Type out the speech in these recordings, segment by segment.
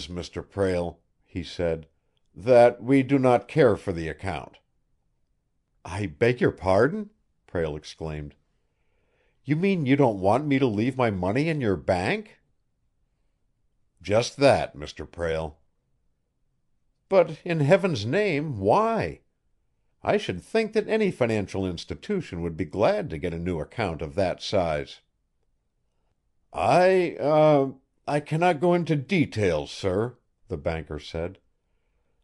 Mr. Prale," he said, "that we do not care for the account." "I beg your pardon?" Prale exclaimed. "You mean you don't want me to leave my money in your bank?" "Just that, Mr. Prale." "But in heaven's name, why? I should think that any financial institution would be glad to get a new account of that size." "I cannot go into details, sir," the banker said.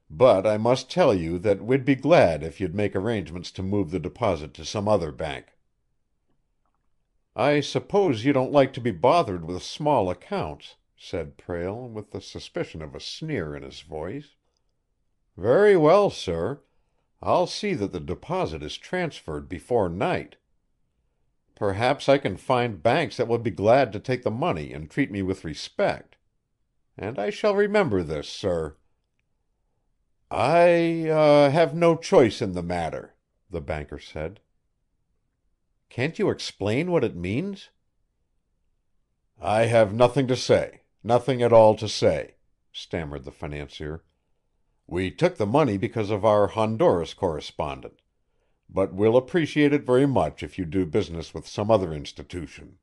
"But I must tell you that we'd be glad if you'd make arrangements to move the deposit to some other bank." "I suppose you don't like to be bothered with small accounts," said Prale, with the suspicion of a sneer in his voice. "Very well, sir. I'll see that the deposit is transferred before night. Perhaps I can find banks that will be glad to take the money and treat me with respect. And I shall remember this, sir." "I have no choice in the matter," the banker said. "Can't you explain what it means?" "I have nothing to say, nothing at all to say," stammered the financier. "We took the money because of our Honduras correspondent, but we'll appreciate it very much if you do business with some other institution."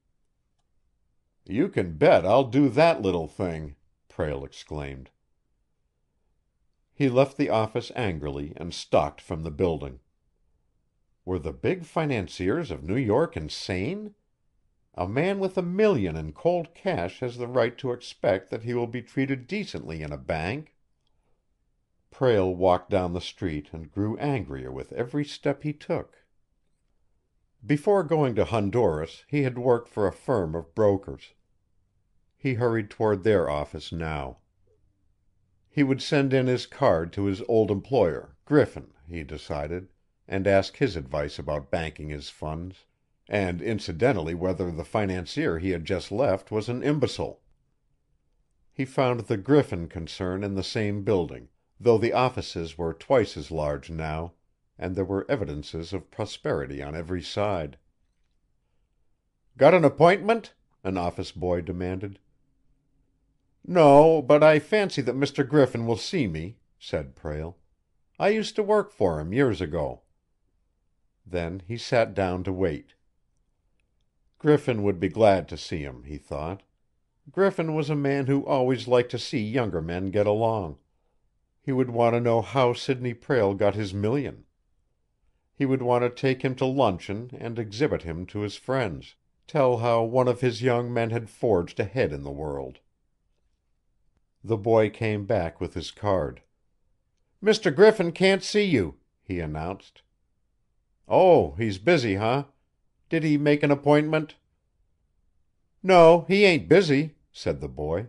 "You can bet I'll do that little thing!" Prale exclaimed. He left the office angrily and stalked from the building. Were the big financiers of New York insane? A man with $1 million in cold cash has the right to expect that he will be treated decently in a bank. Prale walked down the street and grew angrier with every step he took. Before going to Honduras he had worked for a firm of brokers. He hurried toward their office now. He would send in his card to his old employer, Griffin, he decided, and ask his advice about banking his funds, and incidentally whether the financier he had just left was an imbecile. He found the Griffin concern in the same building, though the offices were twice as large now, and there were evidences of prosperity on every side. "Got an appointment?" an office boy demanded. "No, but I fancy that Mr. Griffin will see me," said Prale. "I used to work for him years ago." Then he sat down to wait. Griffin would be glad to see him, he thought. Griffin was a man who always liked to see younger men get along. He would want to know how Sidney Prale got his $1 million. He would want to take him to luncheon and exhibit him to his friends, tell how one of his young men had forged ahead in the world. The boy came back with his card. "Mr. Griffin can't see you," he announced. "Oh, he's busy, huh? Did he make an appointment?" "No, he ain't busy," said the boy.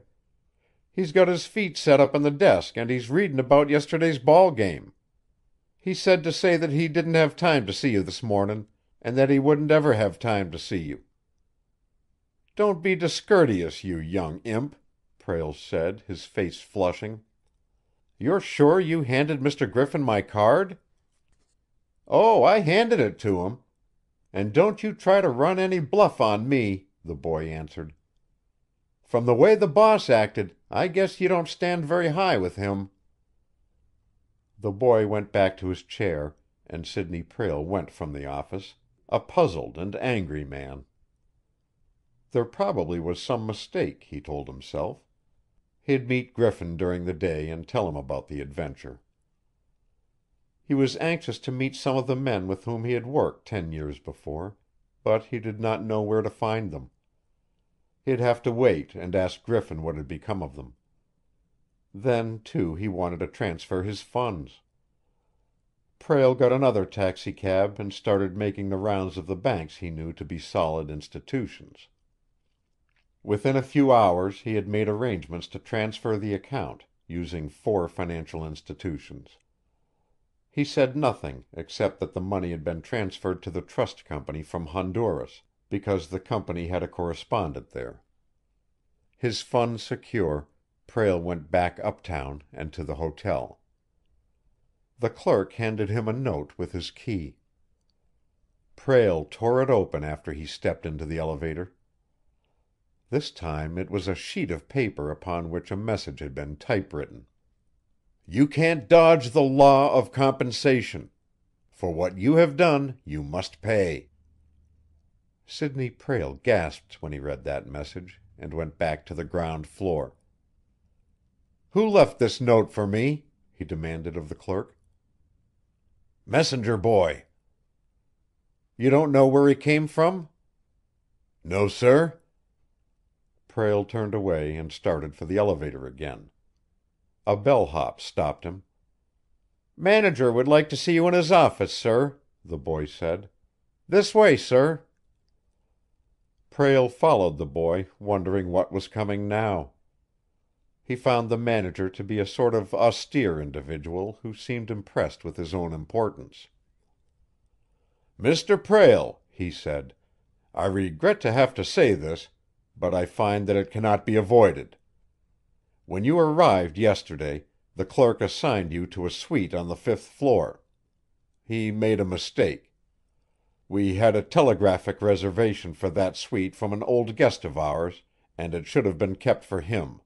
"He's got his feet set up on the desk and he's reading about yesterday's ball game. He said to say that he didn't have time to see you this morning, and that he wouldn't ever have time to see you." "Don't be discourteous, you young imp," Prale said, his face flushing. "You're sure you handed Mr. Griffin my card?" "Oh, I handed it to him. And don't you try to run any bluff on me," the boy answered. "From the way the boss acted, I guess you don't stand very high with him." The boy went back to his chair, and Sidney Prale went from the office, a puzzled and angry man. There probably was some mistake, he told himself. He'd meet Griffin during the day and tell him about the adventure. He was anxious to meet some of the men with whom he had worked 10 years before, but he did not know where to find them. He'd have to wait and ask Griffin what had become of them. Then, too, he wanted to transfer his funds. Prale got another taxicab and started making the rounds of the banks he knew to be solid institutions. Within a few hours he had made arrangements to transfer the account, using 4 financial institutions. He said nothing except that the money had been transferred to the trust company from Honduras, because the company had a correspondent there. His funds secure, Prale went back uptown and to the hotel. The clerk handed him a note with his key. Prale tore it open after he stepped into the elevator. This time it was a sheet of paper upon which a message had been typewritten. You can't dodge the law of compensation. For what you have done, you must pay. Sidney Prale gasped when he read that message, and went back to the ground floor. Who left this note for me? He demanded of the clerk. Messenger boy. You don't know where he came from? No, sir. Prale turned away and started for the elevator again. A bellhop stopped him. Manager would like to see you in his office, sir, the boy said. This way, sir. Prale followed the boy, wondering what was coming now. He found the manager to be a sort of austere individual who seemed impressed with his own importance. Mr. Prale, he said, I regret to have to say this, but I find that it cannot be avoided. When you arrived yesterday, the clerk assigned you to a suite on the 5th floor. He made a mistake. We had a telegraphic reservation for that suite from an old guest of ours, and it should have been kept for him.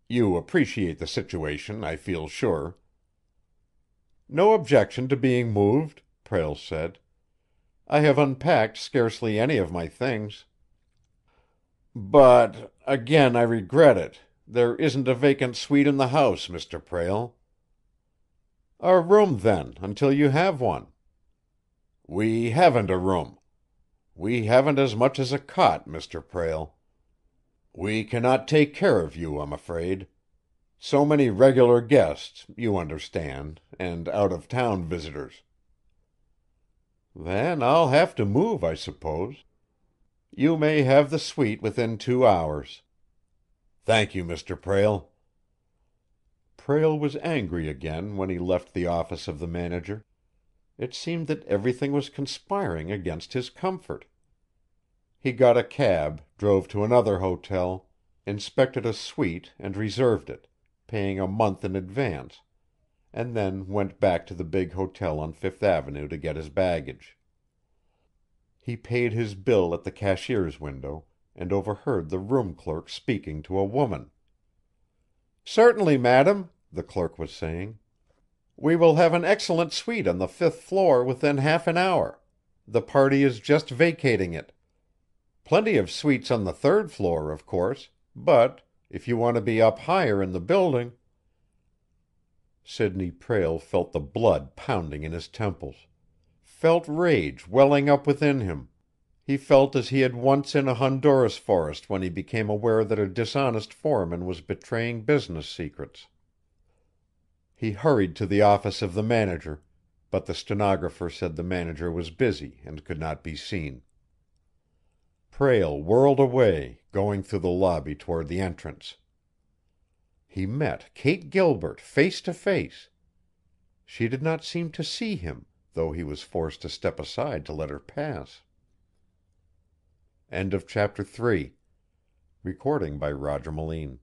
You appreciate the situation, I feel sure. No objection to being moved, Prale said. I have unpacked scarcely any of my things. But, again I regret it. There isn't a vacant suite in the house, Mr. Prale. A room, then, until you have one. We haven't a room. We haven't as much as a cot, Mr. Prale. We cannot take care of you, I'm afraid. So many regular guests, you understand, and out-of-town visitors. Then I'll have to move, I suppose. You may have the suite within 2 hours. Thank you, Mr. Prale. Prale was angry again when he left the office of the manager. It seemed that everything was conspiring against his comfort. He got a cab, drove to another hotel, inspected a suite and reserved it, paying a month in advance, and then went back to the big hotel on Fifth Avenue to get his baggage. He paid his bill at the cashier's window, and overheard the room clerk speaking to a woman. Certainly, madam, the clerk was saying. We will have an excellent suite on the 5th floor within half an hour. The party is just vacating it. Plenty of suites on the 3rd floor, of course, but if you want to be up higher in the building. Sidney Prale felt the blood pounding in his temples, felt rage welling up within him. He felt as he had once in a Honduras forest when he became aware that a dishonest foreman was betraying business secrets. He hurried to the office of the manager, but the stenographer said the manager was busy and could not be seen. Prale whirled away, going through the lobby toward the entrance. He met Kate Gilbert face to face. She did not seem to see him, though he was forced to step aside to let her pass. End of chapter 3. Recording by Roger Moline.